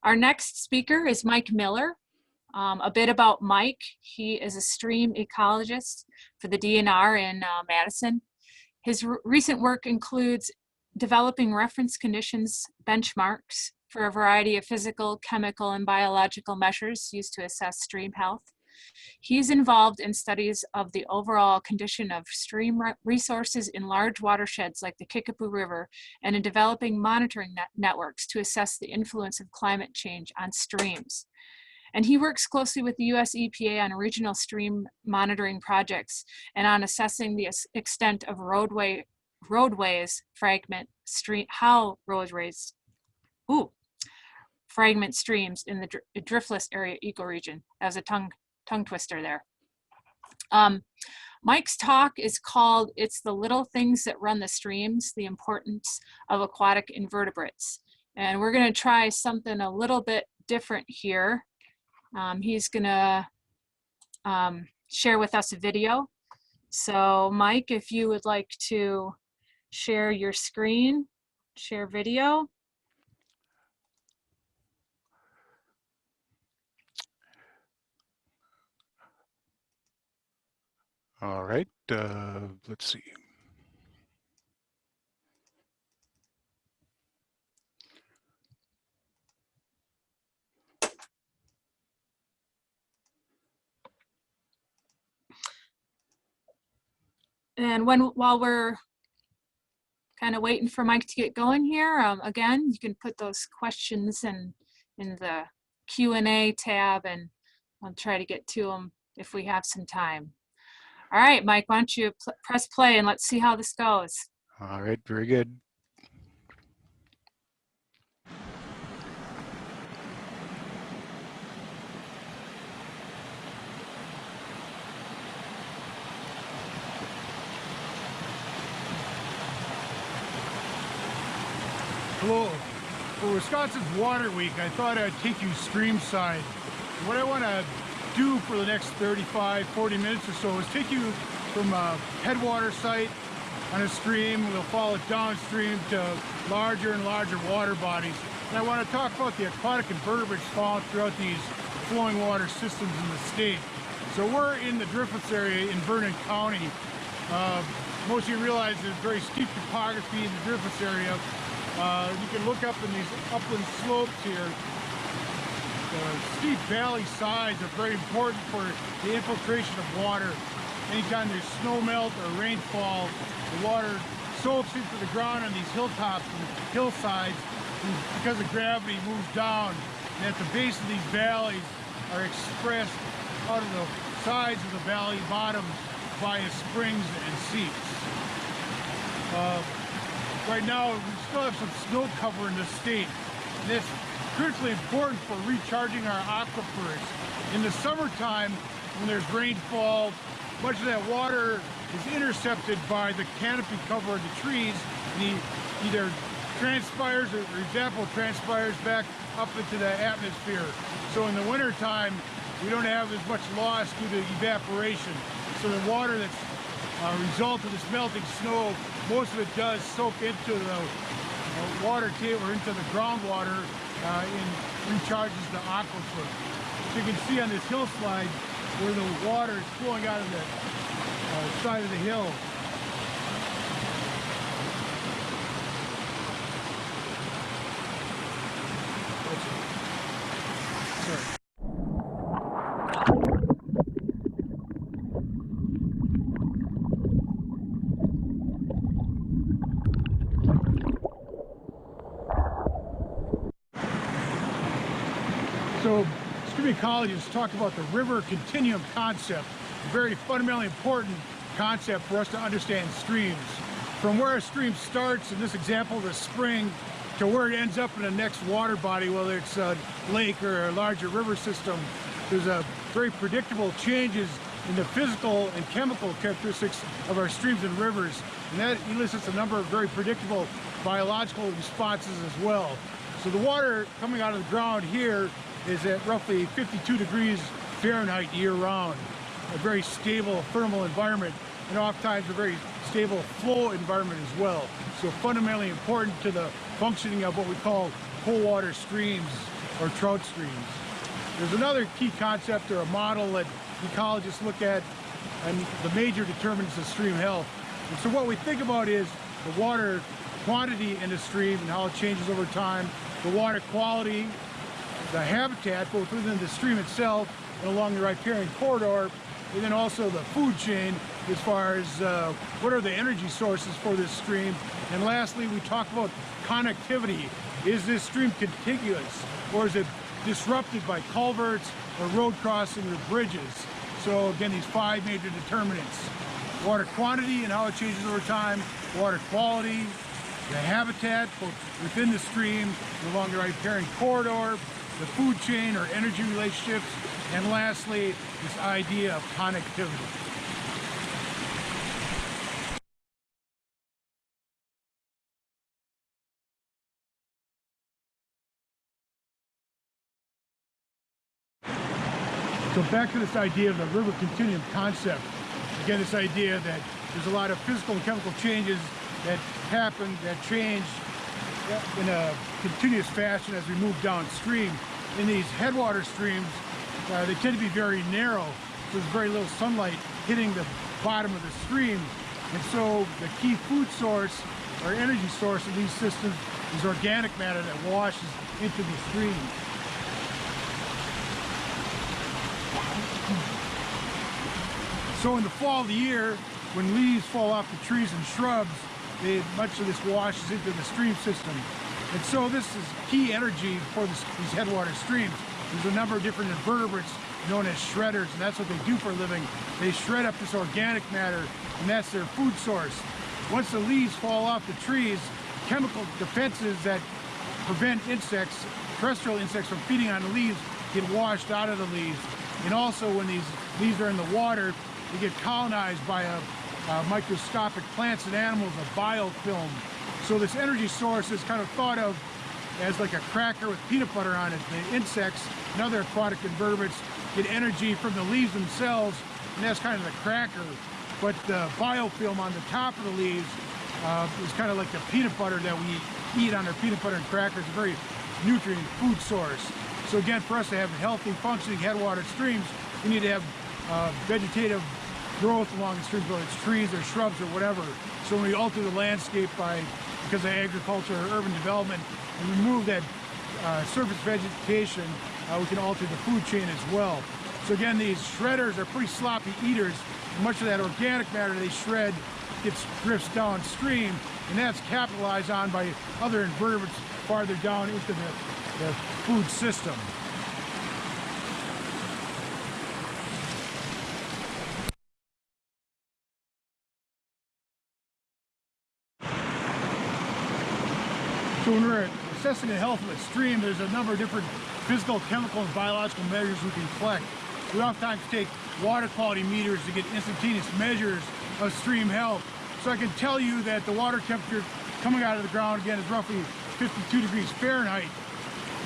Our next speaker is Mike Miller. A bit about Mike. He is a stream ecologist for the DNR in Madison. His recent work includes developing reference conditions benchmarks for a variety of physical, chemical, and biological measures used to assess stream health. He's involved in studies of the overall condition of stream resources in large watersheds like the Kickapoo River, and in developing monitoring networks to assess the influence of climate change on streams. And he works closely with the US EPA on regional stream monitoring projects and on assessing the extent of roadways fragment stream, how roadways fragment streams in the driftless area ecoregion. That was a tongue twister there. Mike's talk is called "It's the Little Things That Run the Streams, the Importance of Aquatic Invertebrates." And we're going to try something a little bit different here. He's going to share with us a video. So Mike, if you would like to share your screen, share video. All right, let's see. And while we're kind of waiting for Mike to get going here, again, you can put those questions in the Q&A tab, and I'll try to get to them if we have some time. All right, Mike, why don't you press play and let's see how this goes. All right, very good. Hello. For Wisconsin's Water Week, I thought I'd take you stream side. What I want to do for the next 35, 40 minutes or so is take you from a headwater site on a stream. We'll follow it downstream to larger and larger water bodies. And I want to talk about the aquatic invertebrates found throughout these flowing water systems in the state. So we're in the driftless area in Vernon County. Most of you realize there's very steep topography in the driftless area. You can look up in these upland slopes here. The steep valley sides are very important for the infiltration of water. Anytime there's snow melt or rainfall, the water soaks into the ground on these hilltops and hillsides, and because of gravity moves down, and at the base of these valleys are expressed out of the sides of the valley bottoms via springs and seeps. Right now, we still have some snow cover in the state. This critically important for recharging our aquifers. In the summertime, when there's rainfall, much of that water is intercepted by the canopy cover of the trees, and either transpires or evapotranspires back up into the atmosphere. So in the wintertime, we don't have as much loss due to evaporation. So the water that's a result of this melting snow, most of it does soak into the water table or into the groundwater and recharges the aquifer. So you can see on this hillside where the water is flowing out of the side of the hill. Sorry. So, stream ecologists talked about the river continuum concept, a very fundamentally important concept for us to understand streams. From where a stream starts, in this example, the spring, to where it ends up in the next water body, whether it's a lake or a larger river system, there's a very predictable changes in the physical and chemical characteristics of our streams and rivers. And that elicits a number of very predictable biological responses as well. So the water coming out of the ground here is at roughly 52 degrees Fahrenheit year-round, a very stable thermal environment, and oftentimes a very stable flow environment as well. So fundamentally important to the functioning of what we call cold water streams or trout streams. There's another key concept or a model that ecologists look at and the major determinants of stream health. And so what we think about is the water quantity in the stream and how it changes over time, the water quality, the habitat both within the stream itself and along the riparian corridor, and then also the food chain as far as what are the energy sources for this stream. And lastly, we talk about connectivity. Is this stream contiguous or is it disrupted by culverts or road crossing or bridges? So again, these 5 major determinants: water quantity and how it changes over time, water quality, the habitat both within the stream and along the riparian corridor, the food chain or energy relationships, and lastly, this idea of connectivity. So back to this idea of the river continuum concept. Again, this idea that there's a lot of physical and chemical changes that happen, that change in a continuous fashion as we move downstream. In these headwater streams, they tend to be very narrow, so there's very little sunlight hitting the bottom of the stream. And so the key food source or energy source of these systems is organic matter that washes into the stream. So in the fall of the year, when leaves fall off the trees and shrubs, much of this washes into the stream system. And so this is key energy for these headwater streams. There's a number of different invertebrates known as shredders, and that's what they do for a living. They shred up this organic matter, and that's their food source. Once the leaves fall off the trees, chemical defenses that prevent insects, terrestrial insects, from feeding on the leaves get washed out of the leaves. And also when these leaves are in the water, they get colonized by microscopic plants and animals, a biofilm. So this energy source is kind of thought of as like a cracker with peanut butter on it. The insects and other aquatic invertebrates get energy from the leaves themselves, and that's kind of the cracker. But the biofilm on the top of the leaves is kind of like the peanut butter that we eat on our peanut butter and crackers, a very nutrient food source. So again, for us to have healthy, functioning headwater streams, we need to have vegetative growth along the streams, whether it's trees or shrubs or whatever. So when we alter the landscape because of agriculture or urban development, and remove that surface vegetation, we can alter the food chain as well. So again, these shredders are pretty sloppy eaters. Much of that organic matter they shred drifts downstream, and that's capitalized on by other invertebrates farther down into the food system. So when we're assessing the health of a stream, there's a number of different physical, chemical, and biological measures we can collect. We oftentimes take water quality meters to get instantaneous measures of stream health. So I can tell you that the water temperature coming out of the ground, again, is roughly 52 degrees Fahrenheit.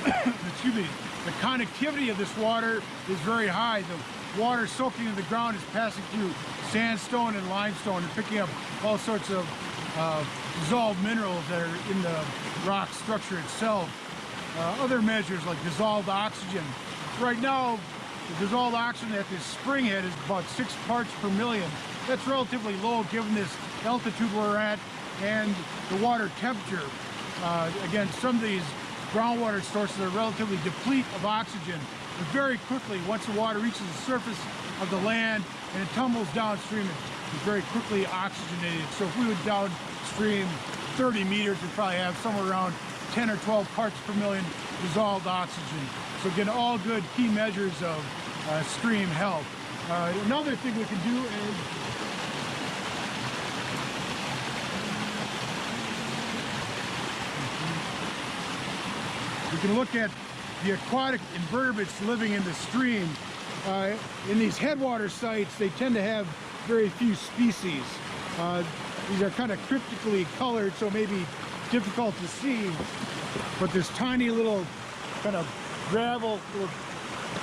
Excuse me. The conductivity of this water is very high. The water soaking in the ground is passing through sandstone and limestone and picking up all sorts of dissolved minerals that are in the rock structure itself. Other measures like dissolved oxygen. Right now, the dissolved oxygen at this spring head is about 6 parts per million. That's relatively low given this altitude we're at and the water temperature. Again, some of these groundwater sources are relatively deplete of oxygen, but very quickly, once the water reaches the surface of the land and it tumbles downstream, it's very quickly oxygenated. So if we would downstream 30 meters, we'd probably have somewhere around 10 or 12 parts per million dissolved oxygen. So again, all good key measures of stream health. Another thing we can do is we can look at the aquatic invertebrates living in the stream. In these headwater sites, they tend to have very few species. These are kind of cryptically colored, so maybe difficult to see, but this tiny little kind of gravel little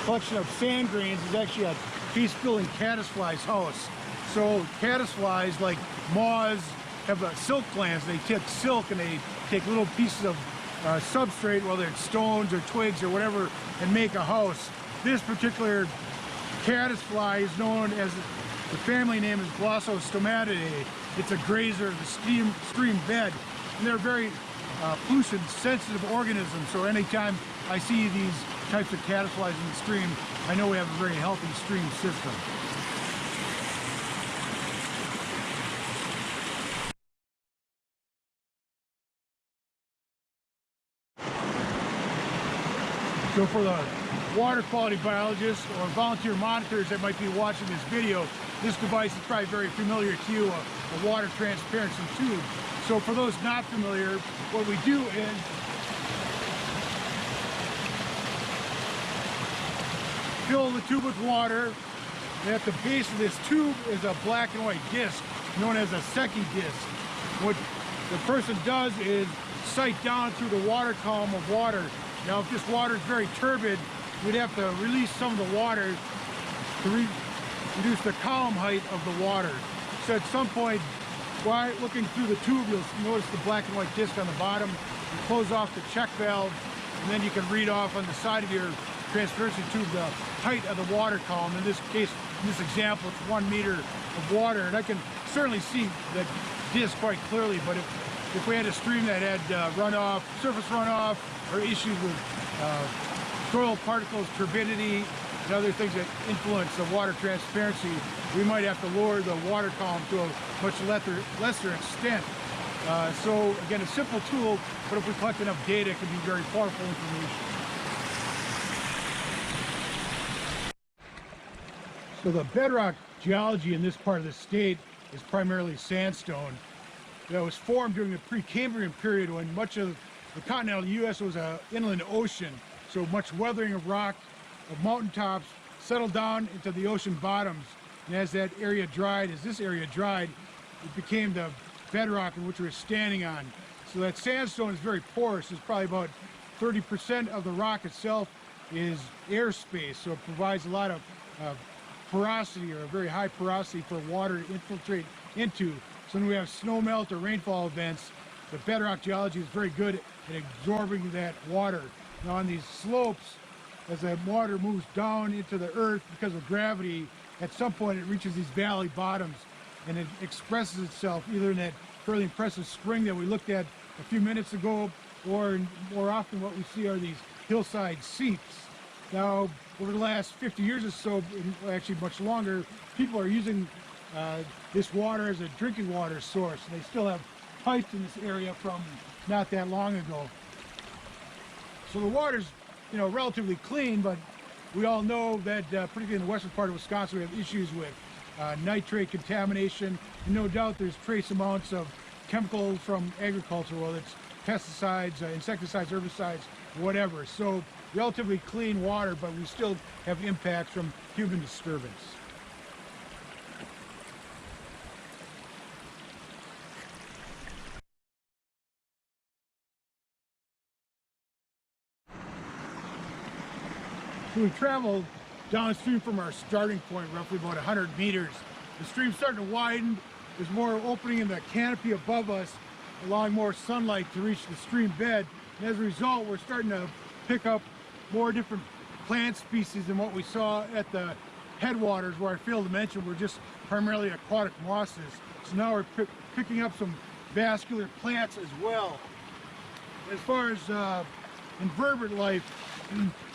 collection of sand grains is actually a case-building caddisfly's house. So caddisflies, like moths, have silk glands. They take silk and they take little pieces of substrate, whether it's stones or twigs or whatever, and make a house. This particular caddisfly is known as, the family name is Glossostomatidae. It's a grazer of the stream bed, and they're very pollution sensitive organisms, so anytime I see these types of caddisflies in the stream, I know we have a very healthy stream system. So for the water quality biologists or volunteer monitors that might be watching this video, this device is probably very familiar to you, a water transparency tube. So for those not familiar, what we do is fill the tube with water, and at the base of this tube is a black and white disc known as a Secchi disc. What the person does is sight down through the water column of water. Now if this water is very turbid, we'd have to release some of the water to reduce the column height of the water. So at some point, while looking through the tube, you'll notice the black and white disc on the bottom. You close off the check valve, and then you can read off on the side of your transparency tube the height of the water column. In this case, in this example, it's 1 meter of water, and I can certainly see the disc quite clearly, but if we had a stream that had runoff, surface runoff, or issues with soil particles, turbidity, and other things that influence the water transparency, we might have to lower the water column to a much lesser extent. So again, a simple tool, but if we collect enough data, it can be very powerful information. So the bedrock geology in this part of the state is primarily sandstone. That was formed during the Precambrian period, when much of the continental U.S. was an inland ocean. So much weathering of rock, of mountaintops, settled down into the ocean bottoms. And as that area dried, as this area dried, it became the bedrock in which we're standing on. So that sandstone is very porous. It's probably about 30% of the rock itself is airspace. So it provides a lot of porosity, or a very high porosity for water to infiltrate into. So when we have snow melt or rainfall events, the bedrock geology is very good at absorbing that water. Now on these slopes, as that water moves down into the earth because of gravity, at some point it reaches these valley bottoms and it expresses itself either in that fairly impressive spring that we looked at a few minutes ago, or more often what we see are these hillside seeps. Now over the last 50 years or so, actually much longer, people are using this water as a drinking water source. They still have pipes in this area from not that long ago. So the water's, you know, relatively clean, but we all know that particularly in the western part of Wisconsin, we have issues with nitrate contamination, and no doubt there's trace amounts of chemicals from agriculture, whether it's pesticides, insecticides, herbicides, whatever. So relatively clean water, but we still have impacts from human disturbance. So we traveled downstream from our starting point, roughly about 100 meters. The stream's starting to widen. There's more opening in the canopy above us, allowing more sunlight to reach the stream bed. And as a result, we're starting to pick up more different plant species than what we saw at the headwaters, where I failed to mention we're just primarily aquatic mosses. So now we're picking up some vascular plants as well. As far as invertebrate life,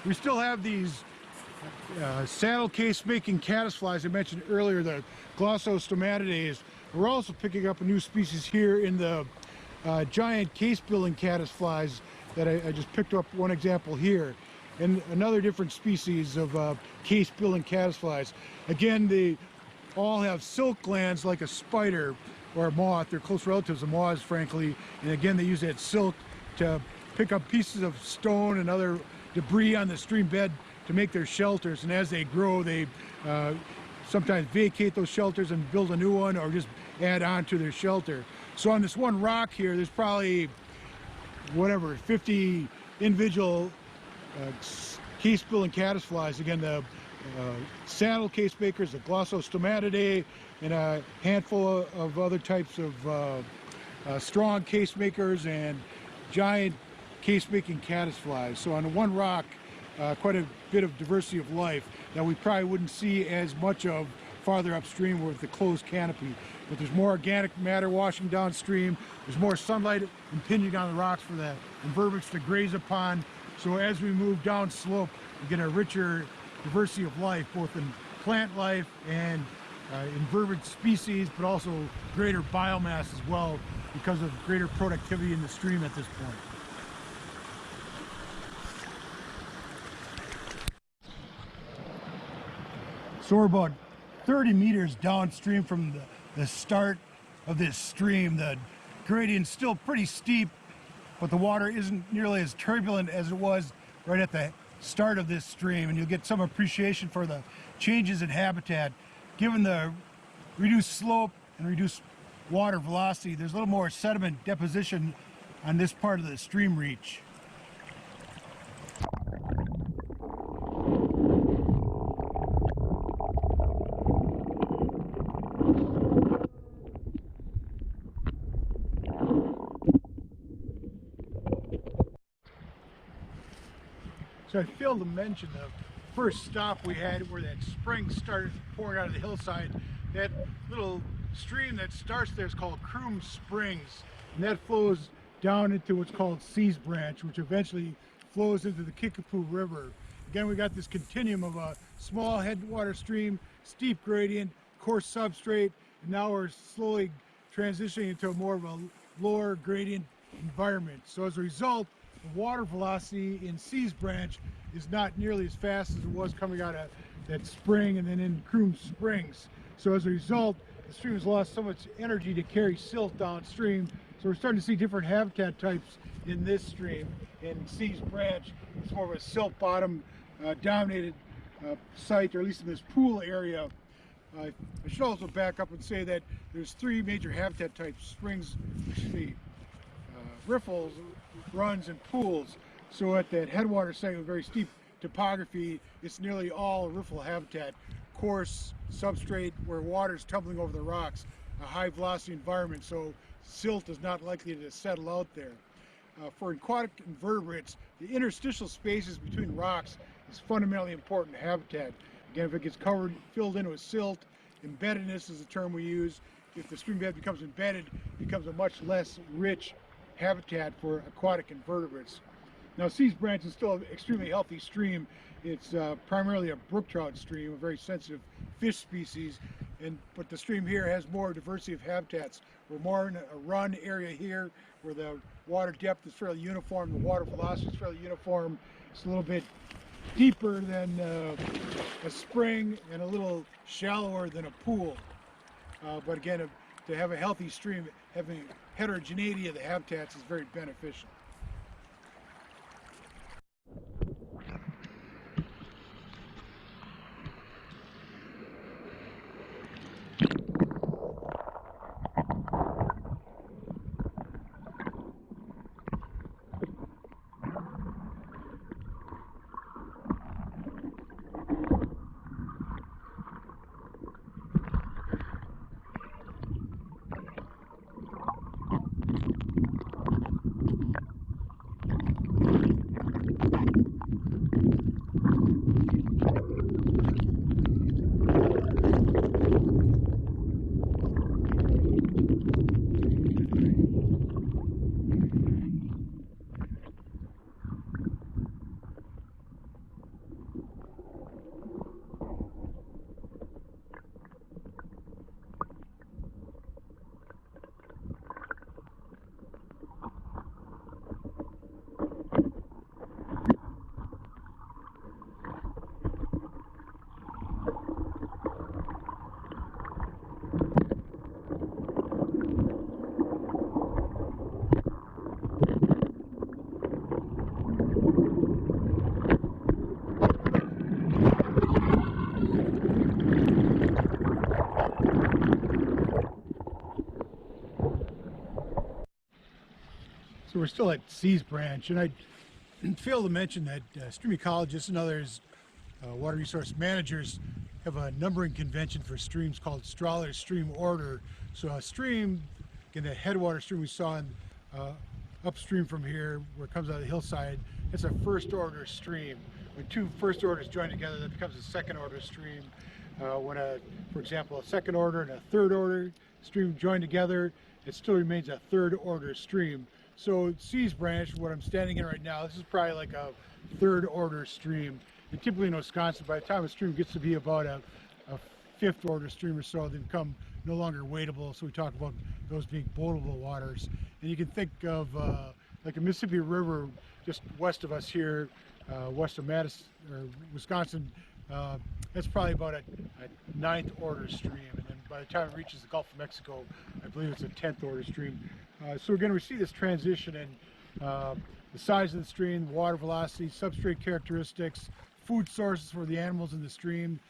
we still have these saddle case making caddisflies I mentioned earlier, the Glossostomatidae. We're also picking up a new species here in the giant case building caddisflies that I just picked up one example here, and another different species of case building caddisflies. Again, they all have silk glands like a spider or a moth. They're close relatives of moths, frankly, and again they use that silk to pick up pieces of stone and other debris on the stream bed to make their shelters, and as they grow they sometimes vacate those shelters and build a new one, or just add on to their shelter. So on this one rock here, there's probably 50 individual case building caddisflies. Again, the saddle casemakers, the Glossostomatidae, and a handful of other types of strong casemakers and giant case-making caddisflies. So on one rock, quite a bit of diversity of life that we probably wouldn't see as much of farther upstream with the closed canopy. But there's more organic matter washing downstream. There's more sunlight impinging on the rocks for the invertebrates to graze upon. So as we move down slope, we get a richer diversity of life, both in plant life and invertebrate species, but also greater biomass as well because of greater productivity in the stream at this point. So we're about 30 meters downstream from the start of this stream. The gradient's still pretty steep, but the water isn't nearly as turbulent as it was right at the start of this stream, and you'll get some appreciation for the changes in habitat. Given the reduced slope and reduced water velocity, there's a little more sediment deposition on this part of the stream reach. So I failed to mention the first stop we had where that spring started pouring out of the hillside. That little stream that starts there is called Croom Springs, and that flows down into what's called Seas Branch, which eventually flows into the Kickapoo River. Again, we got this continuum of a small headwater stream, steep gradient, coarse substrate, and now we're slowly transitioning into more of a lower gradient environment. So as a result, the water velocity in Seas Branch is not nearly as fast as it was coming out of that spring and then in Croom Springs. So as a result, the stream has lost so much energy to carry silt downstream. So we're starting to see different habitat types in this stream. In Seas Branch, it's more of a silt bottom dominated site, or at least in this pool area. I should also back up and say that there's three major habitat types: springs, riffles, runs, and pools. So at that headwater site with very steep topography, it's nearly all riffle habitat. Coarse substrate where water's tumbling over the rocks, a high velocity environment, so silt is not likely to settle out there. For aquatic invertebrates, the interstitial spaces between rocks is fundamentally important habitat. Again, if it gets covered, filled in with silt, embeddedness is the term we use. If the stream bed becomes embedded, it becomes a much less rich habitat for aquatic invertebrates. Now, Seas Branch is still an extremely healthy stream. It's primarily a brook trout stream, a very sensitive fish species, but the stream here has more diversity of habitats. We're more in a run area here where the water depth is fairly uniform, the water velocity is fairly uniform. It's a little bit deeper than a spring and a little shallower than a pool. But again, to have a healthy stream, having heterogeneity of the habitats is very beneficial. So we're still at Seas Branch, and I failed to mention that stream ecologists and others, water resource managers, have a numbering convention for streams called Strahler's stream order. So a stream, again, that headwater stream we saw in upstream from here, where it comes out of the hillside, it's a first order stream. When two first orders join together, that becomes a second order stream. For example, a second order and a third order stream join together, it still remains a third order stream. So C's branch, what I'm standing in right now, this is probably like a third order stream. And typically in Wisconsin, by the time a stream gets to be about a fifth order stream or so, they become no longer wadable. So we talk about those being boatable waters. And you can think of like a Mississippi River just west of us here, west of Madison or Wisconsin. That's probably about a ninth order stream, and then by the time it reaches the Gulf of Mexico, I believe it's a 10th order stream. So again, we see this transition in the size of the stream, water velocity, substrate characteristics, food sources for the animals in the stream,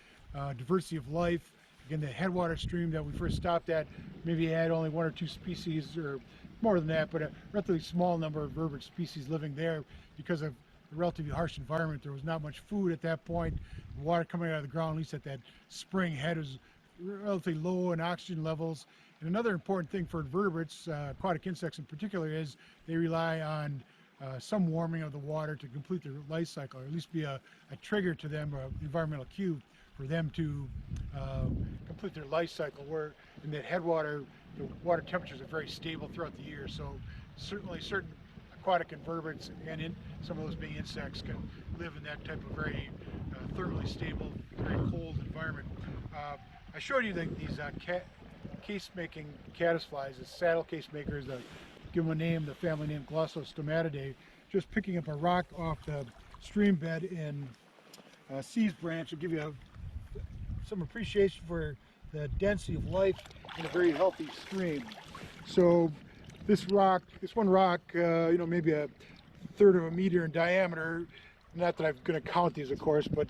diversity of life. Again, the headwater stream that we first stopped at maybe had only one or two species, or more than that, but a relatively small number of vertebrate species living there because of a relatively harsh environment. There was not much food at that point. The water coming out of the ground, at least at that spring head, was relatively low in oxygen levels. And another important thing for invertebrates, aquatic insects in particular, is they rely on some warming of the water to complete their life cycle, or at least be a trigger to them, an environmental cue for them to complete their life cycle, where in that headwater, the water temperatures are very stable throughout the year. So certainly certain aquatic invertebrates, and some of those being insects, can live in that type of very thermally stable, very cold environment. I showed you these case-making caddisflies, the saddle casemakers, give them a name, the family name Glossostomatidae, just picking up a rock off the stream bed in C's branch will give you some appreciation for the density of life in a very healthy stream. So this one rock, maybe a third of a meter in diameter. Not that I'm going to count these, of course, but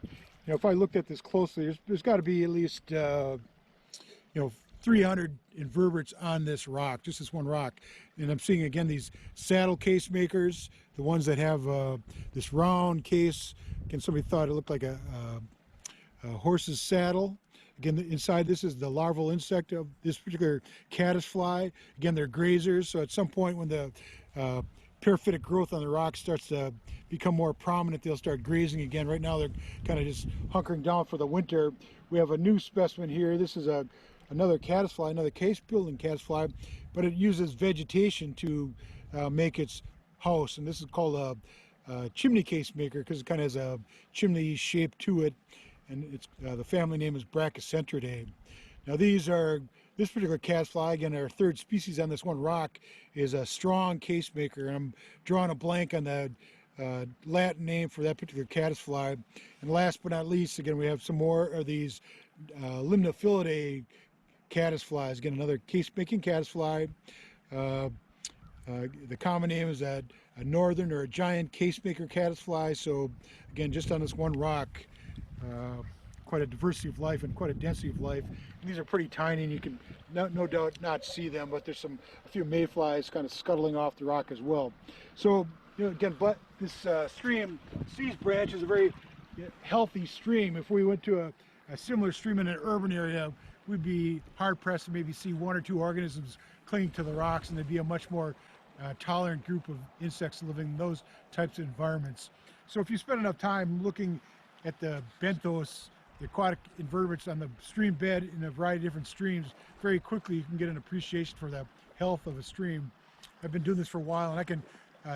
if I looked at this closely, there's got to be at least 300 invertebrates on this rock, just this one rock. And I'm seeing again these saddle casemakers, the ones that have this round case. Again, somebody thought it looked like a horse's saddle. Again, inside this is the larval insect of this particular caddisfly. Again, they're grazers, so at some point when the paraphytic growth on the rock starts to become more prominent, they'll start grazing again. Right now they're kind of just hunkering down for the winter. We have a new specimen here. This is another caddisfly, another case-building caddisfly, but it uses vegetation to make its house, and this is called a chimney casemaker because it kind of has a chimney shape to it. And it's the family name is Brachycentridae. Now this particular caddisfly, again, our third species on this one rock, is a strong casemaker. And I'm drawing a blank on the Latin name for that particular caddisfly. And last but not least, again, we have some more of these Limnophiladay Caddisflies. Again, another case-making caddisfly. The common name is a northern or a giant casemaker caddisfly. So again, just on this one rock, quite a diversity of life and quite a density of life. And these are pretty tiny, and you can no doubt not see them, but there's a few mayflies kind of scuttling off the rock as well. So again, but this stream, C's branch, is a very healthy stream. If we went to a similar stream in an urban area, we'd be hard pressed to maybe see one or two organisms clinging to the rocks, and there'd be a much more tolerant group of insects living in those types of environments. So if you spend enough time looking at the benthos, the aquatic invertebrates on the stream bed in a variety of different streams, very quickly you can get an appreciation for the health of a stream. I've been doing this for a while, and I can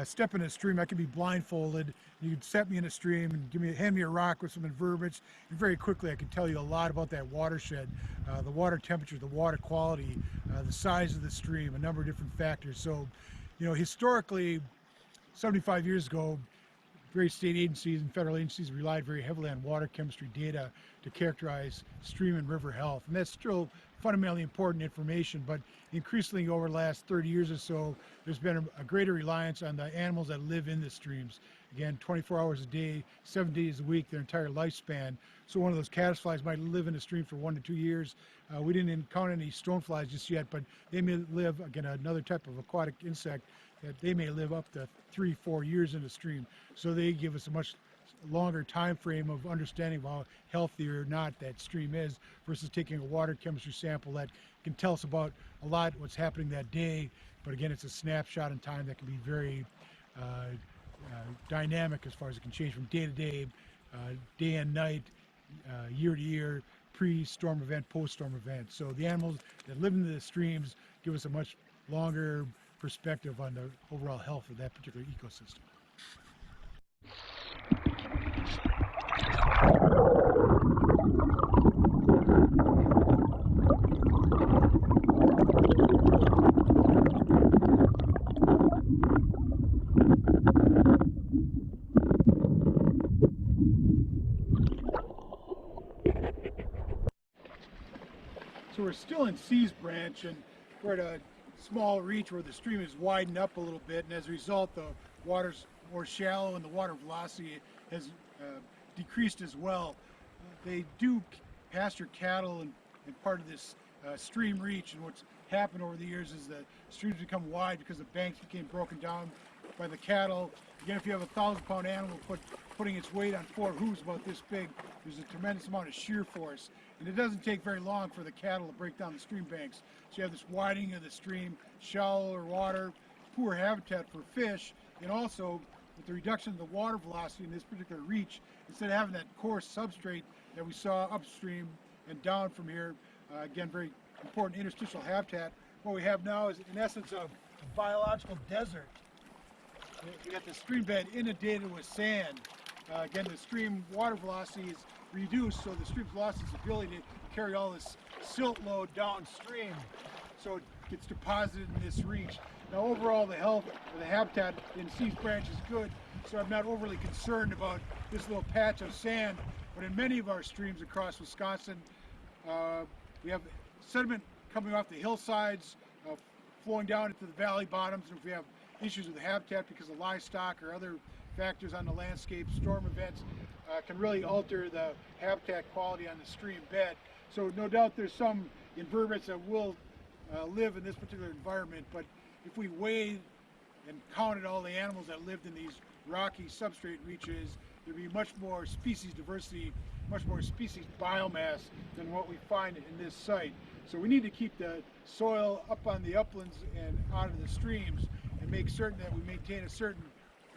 step in a stream. I can be blindfolded. You can set me in a stream and hand me a rock with some invertebrates, and very quickly I can tell you a lot about that watershed, the water temperature, the water quality, the size of the stream, a number of different factors. So, historically, 75 years ago, various state agencies and federal agencies relied very heavily on water chemistry data to characterize stream and river health. And that's still fundamentally important information, but increasingly over the last 30 years or so, there's been a greater reliance on the animals that live in the streams. Again, 24 hours a day, 7 days a week, their entire lifespan. So one of those caddisflies might live in a stream for 1 to 2 years. We didn't encounter any stoneflies just yet, but they may live, again, another type of aquatic insect, that they may live up to 3-4 years in the stream. So they give us a much longer time frame of understanding of how healthy or not that stream is, versus taking a water chemistry sample that can tell us about a lot what's happening that day, but again, it's a snapshot in time that can be very dynamic as far as it can change from day to day, day and night, year to year, pre-storm event, post-storm event. So the animals that live in the streams give us a much longer perspective on the overall health of that particular ecosystem. So we're still in C's branch, and we're at a small reach where the stream is widened up a little bit, and as a result the water's more shallow and the water velocity has decreased as well. They do pasture cattle and part of this stream reach, and what's happened over the years is the streams become wide because the banks became broken down by the cattle. Again, if you have a 1,000-pound animal putting its weight on 4 hooves about this big, there's a tremendous amount of shear force. And it doesn't take very long for the cattle to break down the stream banks. So you have this widening of the stream, shallower water, poor habitat for fish, and also with the reduction of the water velocity in this particular reach, instead of having that coarse substrate that we saw upstream and down from here, again, very important interstitial habitat, what we have now is in essence a biological desert. We got the stream bed inundated with sand. Again, the stream water velocity is reduced, so the stream's lost its ability to carry all this silt load downstream, so it gets deposited in this reach. Now overall the health of the habitat in C's branch is good, so I'm not overly concerned about this little patch of sand, but in many of our streams across Wisconsin, we have sediment coming off the hillsides, flowing down into the valley bottoms, and if we have issues with the habitat because of livestock or other factors on the landscape, storm events, can really alter the habitat quality on the stream bed. So no doubt there's some invertebrates that will live in this particular environment, but if we weighed and counted all the animals that lived in these rocky substrate reaches, there'd be much more species diversity, much more species biomass than what we find in this site. So we need to keep the soil up on the uplands and out of the streams and make certain that we maintain a certain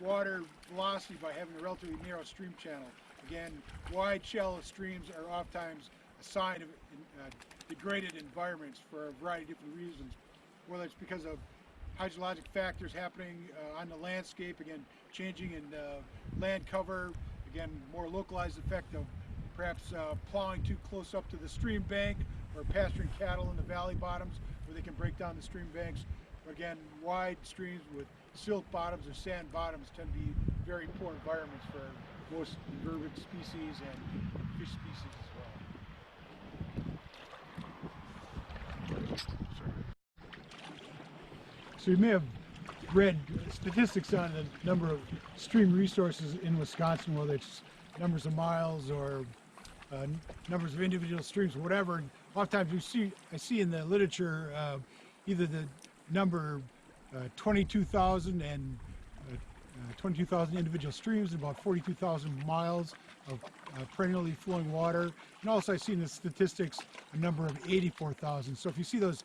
water velocity by having a relatively narrow stream channel. Again, wide, shallow streams are oftentimes a sign of degraded environments for a variety of different reasons, whether it's because of hydrologic factors happening on the landscape, again, changing in land cover, again, more localized effect of perhaps plowing too close up to the stream bank or pasturing cattle in the valley bottoms where they can break down the stream banks. But again, wide streams with silt bottoms or sand bottoms tend to be very poor environments for most invertebrate species and fish species as well. So you may have read statistics on the number of stream resources in Wisconsin, whether it's numbers of miles or numbers of individual streams or whatever. Oftentimes I see in the literature either the number 22,000 and 22,000 individual streams and about 42,000 miles of perennially flowing water. And also I see in the statistics a number of 84,000. So if you see those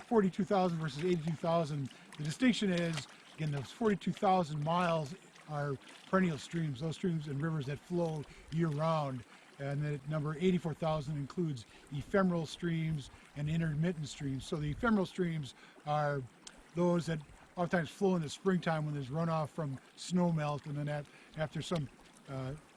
42,000 versus 82,000, the distinction is, again, those 42,000 miles are perennial streams, those streams and rivers that flow year-round. And the number 84,000 includes ephemeral streams and intermittent streams. So the ephemeral streams are those that oftentimes flow in the springtime when there's runoff from snow melt, and then after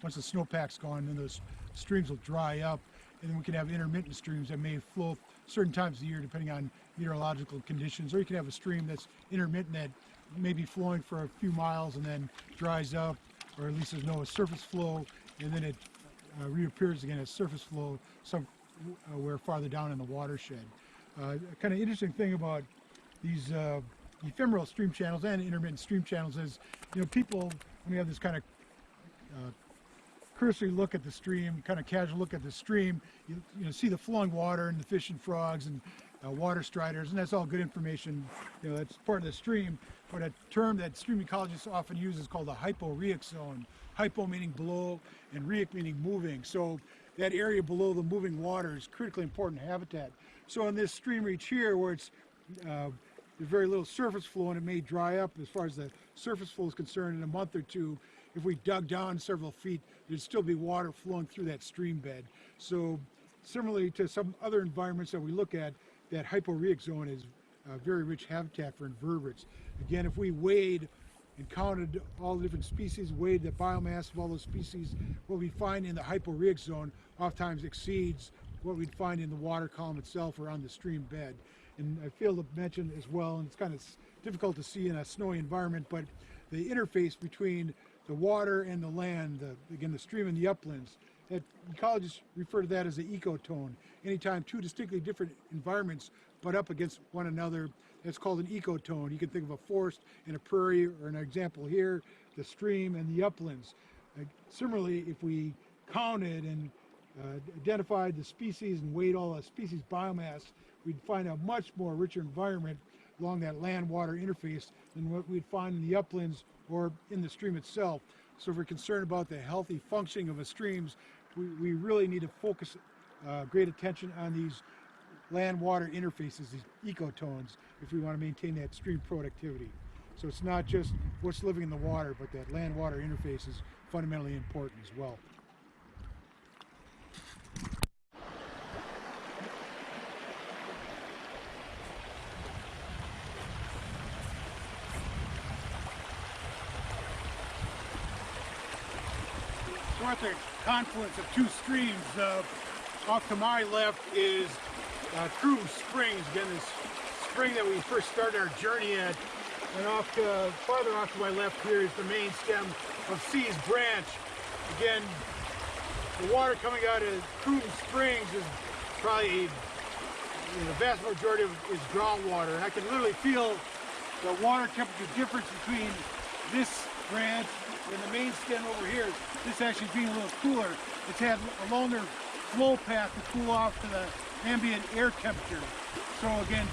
once the snowpack's gone, then those streams will dry up. And then we can have intermittent streams that may flow certain times of the year depending on meteorological conditions, or you can have a stream that's intermittent that may be flowing for a few miles and then dries up, or at least there's no surface flow, and then it reappears again as surface flow somewhere farther down in the watershed. A kind of interesting thing about these ephemeral stream channels and intermittent stream channels is, people, when you have this kind of cursory look at the stream, kind of casual look at the stream, you see the flowing water and the fish and frogs and water striders, and that's all good information. That's part of the stream. But a term that stream ecologists often use is called a hyporeic zone. Hypo meaning below, and reic meaning moving. So that area below the moving water is critically important habitat. So in this stream reach here, where it's there's very little surface flow and it may dry up. As far as the surface flow is concerned, in a month or two, if we dug down several feet, there'd still be water flowing through that stream bed. So similarly to some other environments that we look at, that hyporheic zone is a very rich habitat for invertebrates. Again, if we weighed and counted all the different species, weighed the biomass of all those species, what we find in the hyporheic zone oftentimes exceeds what we'd find in the water column itself or on the stream bed. And I failed to mention as well, and it's kind of difficult to see in a snowy environment, but the interface between the water and the land, again, the stream and the uplands, that ecologists refer to that as the ecotone. Anytime two distinctly different environments butt up against one another, that's called an ecotone. You can think of a forest and a prairie, or an example here, the stream and the uplands. Similarly, if we counted and identified the species and weighed all the species biomass, we'd find a much more richer environment along that land-water interface than what we'd find in the uplands or in the stream itself. So if we're concerned about the healthy functioning of the streams, we really need to focus great attention on these land-water interfaces, these ecotones, if we want to maintain that stream productivity. So it's not just what's living in the water, but that land-water interface is fundamentally important as well. We're at the confluence of two streams. Off to my left is Croom Springs, again this spring that we first started our journey at, and farther off to my left here is the main stem of Sea's Branch. Again, the water coming out of Croom Springs is probably, the vast majority of it is groundwater, and I can literally feel the water temperature difference between this branch and the main stem over here. This actually being a little cooler. It's had a longer flow path to cool off to the ambient air temperature. So again,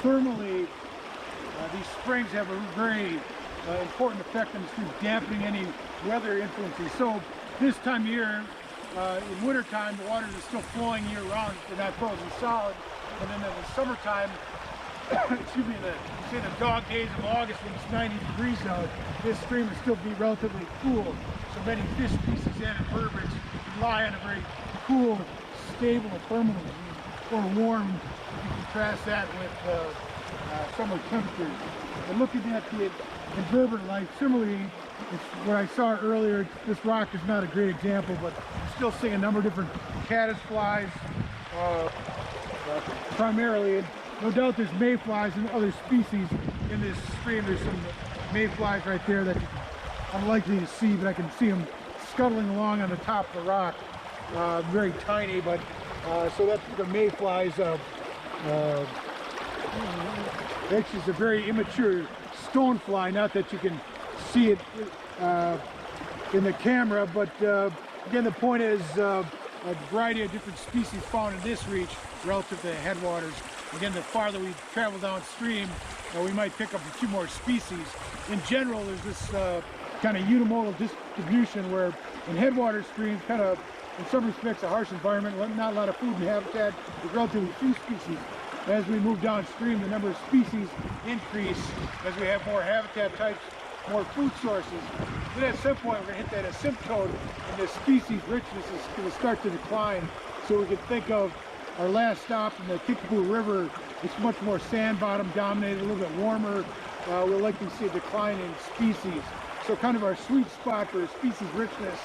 thermally, these springs have a very important effect on the stream, dampening any weather influences. So this time of year, in winter time, the water is still flowing year round. They're not frozen solid. And then in the summertime, excuse me, say the dog days of August when it's 90 degrees out, this stream will still be relatively cool. So many fish species and invertebrates rely on a very cool, stable thermal or warm. You contrast that with summer temperatures. And looking at the invertebrate life, similarly, what I saw earlier, this rock is not a great example, but I'm still seeing a number of different caddisflies, primarily. No doubt there's mayflies and other species in this stream. There's some mayflies right there that I'm unlikely to see, but I can see them scuttling along on the top of the rock. Very tiny, but so that's the mayflies. Actually, it's a very immature stonefly. Not that you can see it in the camera, but again, the point is a variety of different species found in this reach relative to the headwaters. Again, the farther we travel downstream, we might pick up a few more species. In general, there's this kind of unimodal distribution where in headwater streams, kind of in some respects a harsh environment, not a lot of food and habitat, with relatively few species. As we move downstream, the number of species increase as we have more habitat types, more food sources. Then at some point, we're going to hit that asymptote, and the species richness is going to start to decline. So we can think of our last stop in the Kickapoo River. It's much more sand bottom dominated, a little bit warmer. We'll likely see a decline in species. So kind of our sweet spot for species richness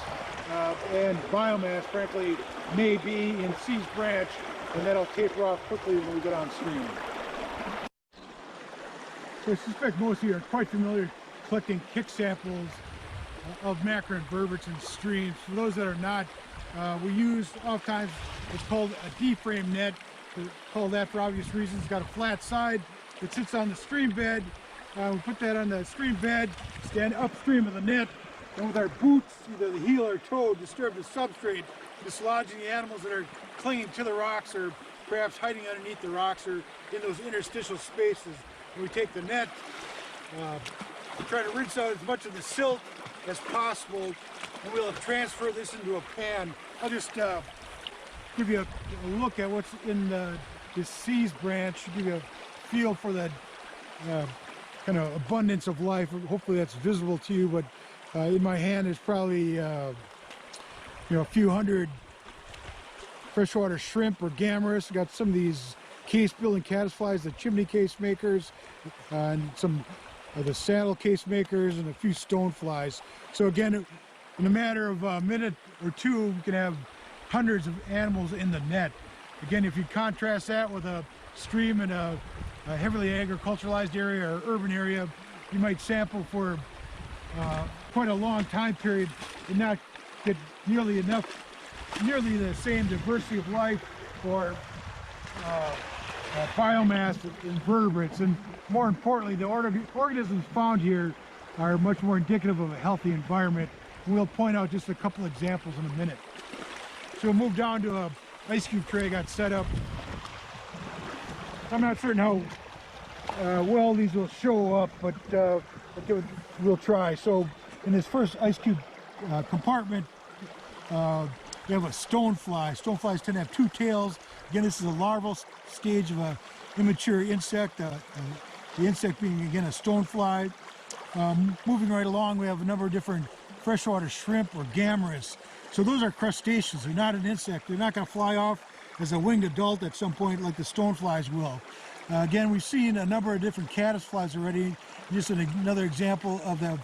and biomass, frankly, may be in Sea's Branch, and that'll taper off quickly when we go downstream. So I suspect most of you are quite familiar collecting kick samples of macroinvertebrates in streams. For those that are not, we use oftentimes what's called a D-frame net. We call that for obvious reasons. It's got a flat side that sits on the stream bed. We put that on the stream bed, stand upstream of the net, and with our boots, either the heel or toe, disturb the substrate, dislodging the animals that are clinging to the rocks or perhaps hiding underneath the rocks or in those interstitial spaces. And we take the net, try to rinse out as much of the silt as possible, and we'll transfer this into a pan. I'll just give you a look at what's in this Sea's Branch, give you a feel for the kind of abundance of life. Hopefully that's visible to you, but in my hand is probably a few hundred freshwater shrimp or gammarus. Got some of these case-building caddisflies, the chimney casemakers, and some of the saddle casemakers, and a few stoneflies. So again, in a matter of a minute or two, we can have hundreds of animals in the net. Again, if you contrast that with a stream in a heavily agriculturalized area or urban area, you might sample for quite a long time period and not get nearly the same diversity of life or biomass of invertebrates. And more importantly, the organisms found here are much more indicative of a healthy environment. We'll point out just a couple examples in a minute. So we'll move down to a ice cube tray I got set up. I'm not certain how well these will show up, but we'll try. So in this first ice cube compartment, we have a stonefly. Stoneflies tend to have two tails. Again, this is a larval stage of an immature insect, the insect being, again, a stonefly. Moving right along, we have a number of different freshwater shrimp or gammarus. So those are crustaceans. They're not an insect. They're not going to fly off as a winged adult at some point like the stoneflies will. Again, we've seen a number of different caddisflies already. Just another example of the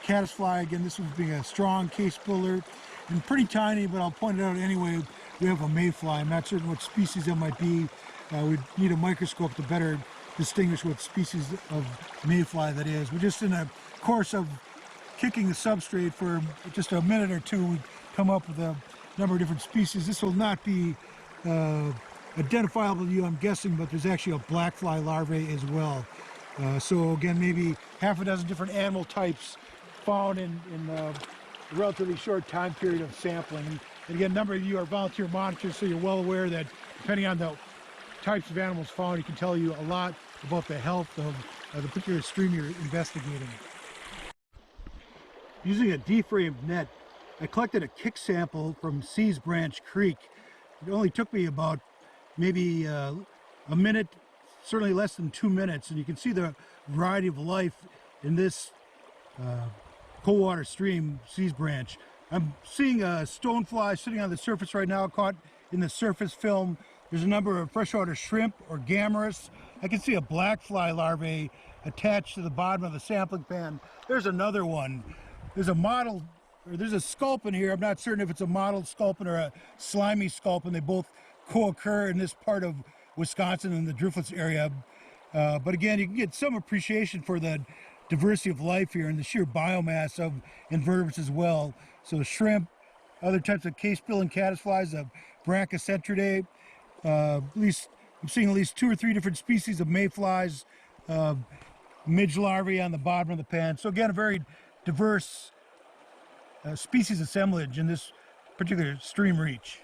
caddisfly. Again, this one being a strong case builder and pretty tiny, but I'll point it out anyway. We have a mayfly. I'm not certain what species that might be. We'd need a microscope to better distinguish what species of mayfly that is. We're just in a course of kicking the substrate for just a minute or two. We come up with a number of different species. This will not be identifiable to you, I'm guessing, but there's actually a black fly larvae as well. So again, maybe half a dozen different animal types found in a relatively short time period of sampling. And again, a number of you are volunteer monitors, so you're well aware that depending on the types of animals found, it can tell you a lot about the health of the particular stream you're investigating. Using a D-framed net, I collected a kick sample from Seas Branch Creek. It only took me about maybe a minute, certainly less than 2 minutes, and you can see the variety of life in this cold water stream, Seas Branch. I'm seeing a stonefly sitting on the surface right now, caught in the surface film. There's a number of freshwater shrimp or gammarus. I can see a black fly larvae attached to the bottom of the sampling pan. There's another one. There's a model, or there's a sculpin here. I'm not certain if it's a mottled sculpin or a slimy sculpin. They both co-occur in this part of Wisconsin in the driftless area. But again, you can get some appreciation for the diversity of life here and the sheer biomass of invertebrates as well. So shrimp, other types of case-building caddisflies, of Brachycentridae. I'm seeing at least 2 or 3 different species of mayflies, midge larvae on the bottom of the pan. So again, a very diverse species assemblage in this particular stream reach.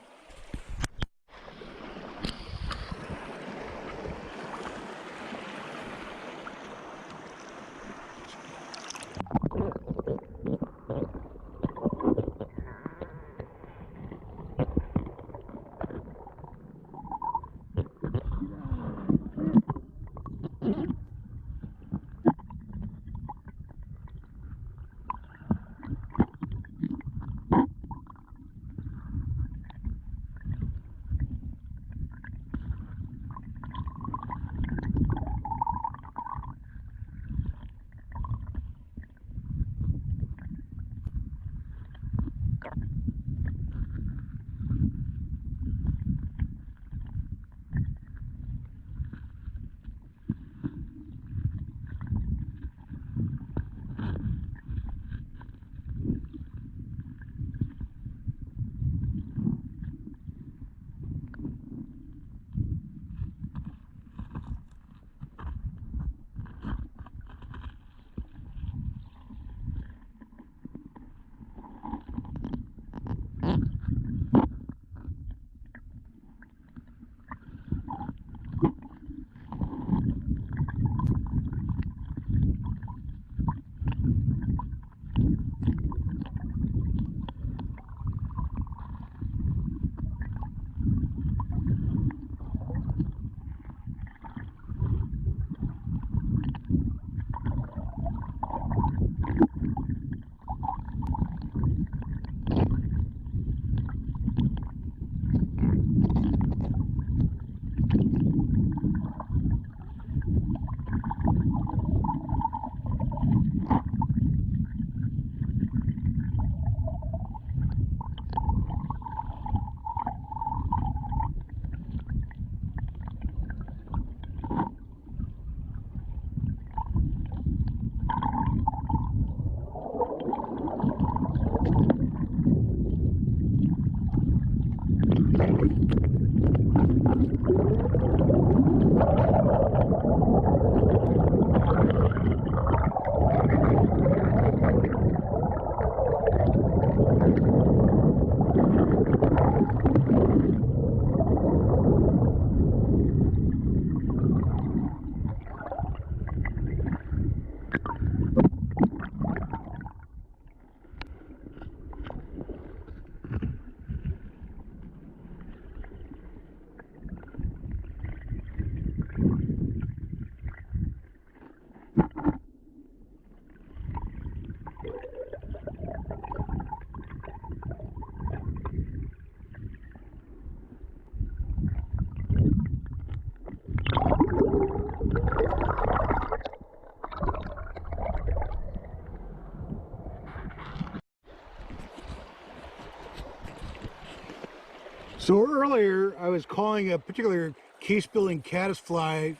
So earlier I was calling a particular case-building caddisfly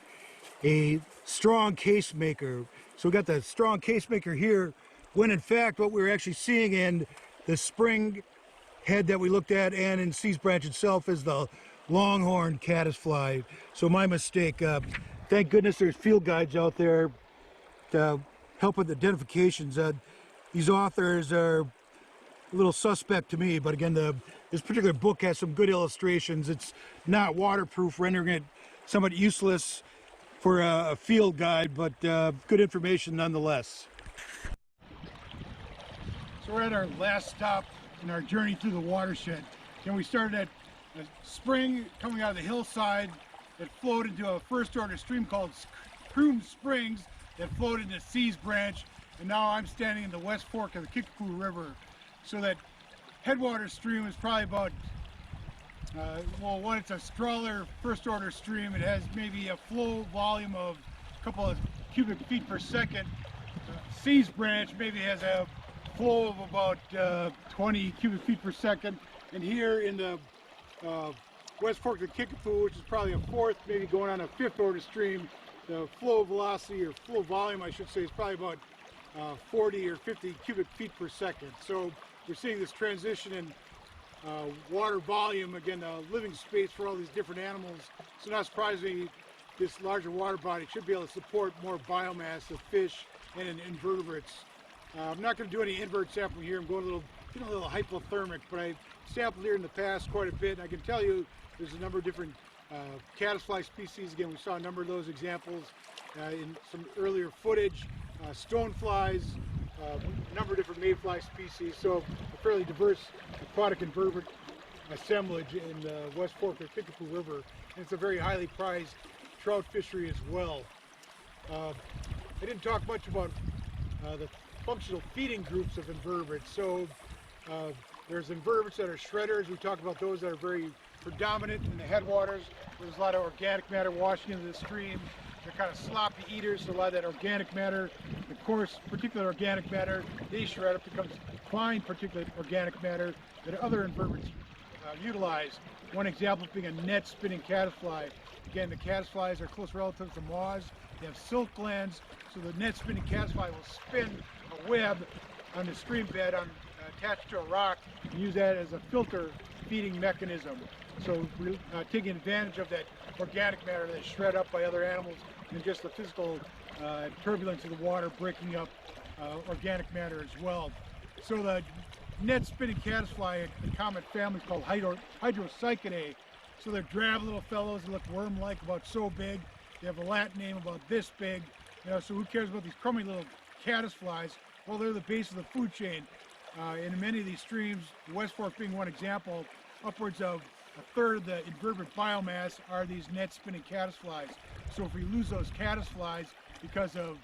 a strong casemaker. So we got the strong casemaker here, when in fact what we were actually seeing in the spring head that we looked at and in C's branch itself is the longhorn caddisfly. So my mistake. Thank goodness there's field guides out there to help with identifications. These authors are a little suspect to me, but again, this particular book has some good illustrations. It's not waterproof, rendering it somewhat useless for a field guide, but good information nonetheless. So we're at our last stop in our journey through the watershed. And we started at a spring coming out of the hillside that flowed into a first order stream called Croom Springs that flowed into C's branch, and now I'm standing in the west fork of the Kickapoo River. So that headwater stream is probably about, well, when it's a stroller first order stream, it has maybe a flow volume of a couple of cubic feet per second. C's branch maybe has a flow of about 20 cubic feet per second. And here in the west fork of the Kickapoo, which is probably a fourth, maybe going on a fifth order stream, the flow velocity, or flow volume I should say, is probably about 40 or 50 cubic feet per second. So we're seeing this transition in water volume, again, living space for all these different animals. So not surprisingly, this larger water body should be able to support more biomass of fish and invertebrates. I'm not going to do any invert sampling here. I'm going a little hypothermic, but I sampled here in the past quite a bit. I can tell you there's a number of different caddisfly species. Again, we saw a number of those examples in some earlier footage. Stoneflies, a number of different mayfly species, so a fairly diverse aquatic invertebrate assemblage in the west fork of the Kickapoo River, and it's a very highly prized trout fishery as well. I didn't talk much about the functional feeding groups of invertebrates. So there's invertebrates that are shredders. We talk about those that are very predominant in the headwaters. There's a lot of organic matter washing into the stream. They're kind of sloppy eaters, so a lot of that organic matter, the coarse particulate organic matter, they shred up, becomes fine particulate organic matter that other invertebrates utilize. One example being a net spinning caddisfly. Again, the caddisflies are close relatives to moths. They have silk glands, so the net spinning caddisfly will spin a web on the stream bed attached to a rock and use that as a filter feeding mechanism. So we're taking advantage of that organic matter that's shred up by other animals and just the physical turbulence of the water breaking up organic matter as well. So the net spinning caddisfly, a common family is called Hydrocycadae. So they're drab little fellows that look worm-like, about so big. They have a Latin name about this big. So who cares about these crummy little caddisflies? Well, they're the base of the food chain. In many of these streams, the West Fork being one example, upwards of a third of the invertebrate biomass are these net spinning caddisflies. So if we lose those caddisflies because of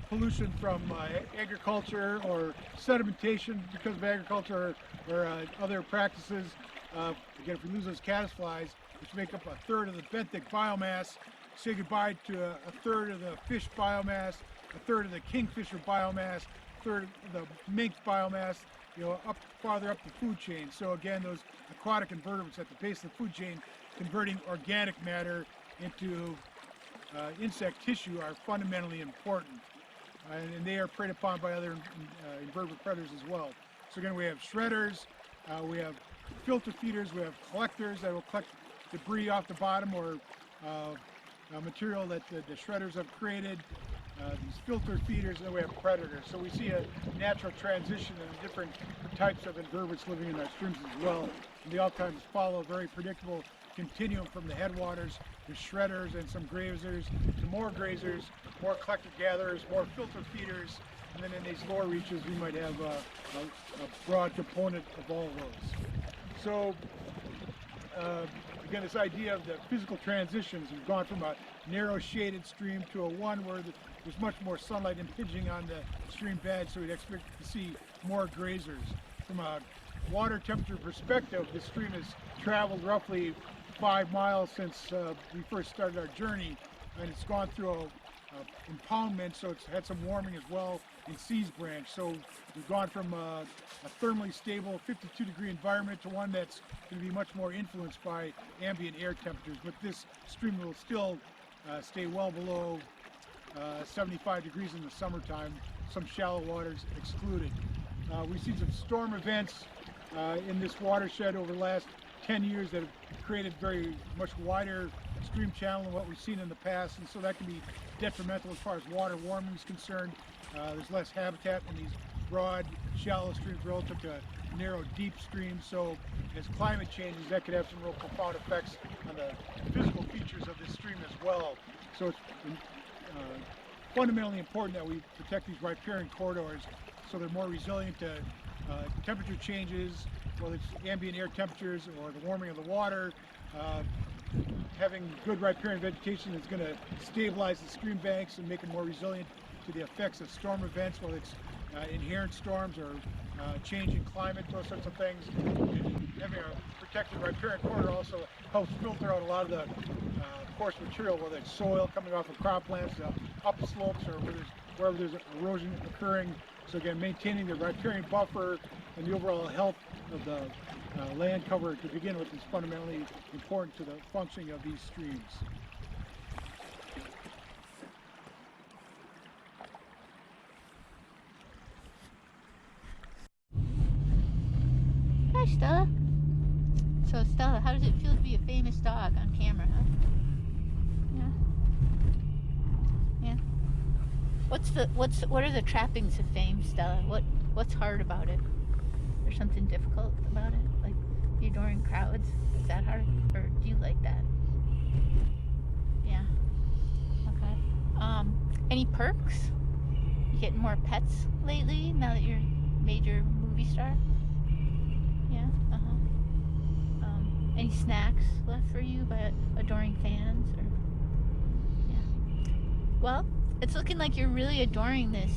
pollution from agriculture or sedimentation because of agriculture or other practices, again, if we lose those caddisflies, which make up a third of the benthic biomass, say goodbye to a third of the fish biomass, a third of the kingfisher biomass, a third of the mink biomass, farther up the food chain. So again, those aquatic invertebrates at the base of the food chain converting organic matter into insect tissue are fundamentally important. And they are preyed upon by other invertebrate predators as well. So again, we have shredders, we have filter feeders, we have collectors that will collect debris off the bottom or material that the shredders have created. These filter feeders, and then we have predators. So we see a natural transition in the different types of invertebrates living in our streams as well. And they all kind of follow a very predictable continuum from the headwaters to shredders and some grazers to more grazers, more collector gatherers, more filter feeders, and then in these lower reaches we might have a broad component of all of those. So again, this idea of the physical transitions, we've gone from a narrow shaded stream to a one where there's much more sunlight impinging on the stream bed, so we'd expect to see more grazers. From a water temperature perspective, the stream has traveled roughly 5 miles since we first started our journey, and it's gone through a impoundment, so it's had some warming as well in Seas Branch. So we've gone from a thermally stable 52-degree environment to one that's going to be much more influenced by ambient air temperatures, but this stream will still stay well below 75 degrees in the summertime, some shallow waters excluded. We've seen some storm events in this watershed over the last 10 years that have created very much wider stream channel than what we've seen in the past, and so that can be detrimental as far as water warming is concerned. There's less habitat in these broad, shallow streams relative to narrow, deep streams, so as climate changes, that could have some real profound effects on the physical features of this stream as well. So it's fundamentally important that we protect these riparian corridors so they're more resilient to temperature changes, whether it's ambient air temperatures or the warming of the water. Having good riparian vegetation is going to stabilize the stream banks and make them more resilient to the effects of storm events, whether it's inherent storms or change in climate, those sorts of things. And having a protected riparian corridor also helps filter out a lot of the coarse material, whether it's soil coming off of croplands, up slopes, or wherever there's erosion occurring. So again, maintaining the riparian buffer and the overall health of the land cover to begin with is fundamentally important to the functioning of these streams. Hi, Stella. So, Stella, how does it feel to be a famous dog on camera, huh? Yeah. Yeah. What are the trappings of fame, Stella? What's hard about it? There's something difficult about it? Like you're drawing crowds? Is that hard? Or do you like that? Yeah. Okay. Any perks? You getting more pets lately now that you're a major movie star? Yeah. Any snacks left for you by adoring fans? Or yeah. Well, it's looking like you're really adoring this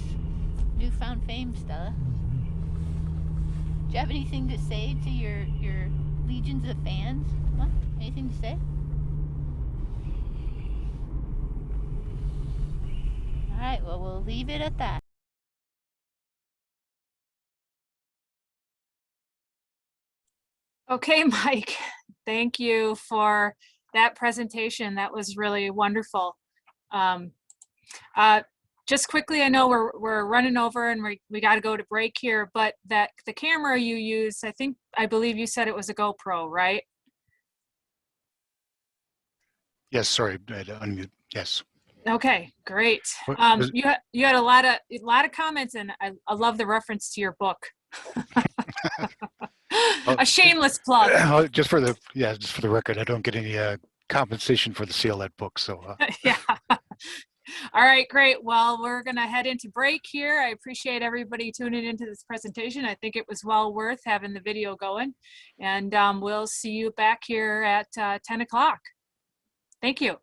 newfound fame, Stella. Do you have anything to say to your legions of fans? What? Anything to say? All right. Well, we'll leave it at that. Okay, Mike, thank you for that presentation. That was really wonderful. Just quickly, I know we're running over and we got to go to break here, but the camera you used, I believe you said it was a GoPro, right? Yes, sorry, I had to unmute. Yes. Okay, great. Was- You had a lot of comments, and I love the reference to your book. A shameless plug. just for the record, I don't get any compensation for the sale of that book. So Yeah. All right, great. Well, we're going to head into break here. I appreciate everybody tuning into this presentation. I think it was well worth having the video going. And we'll see you back here at 10 o'clock. Thank you.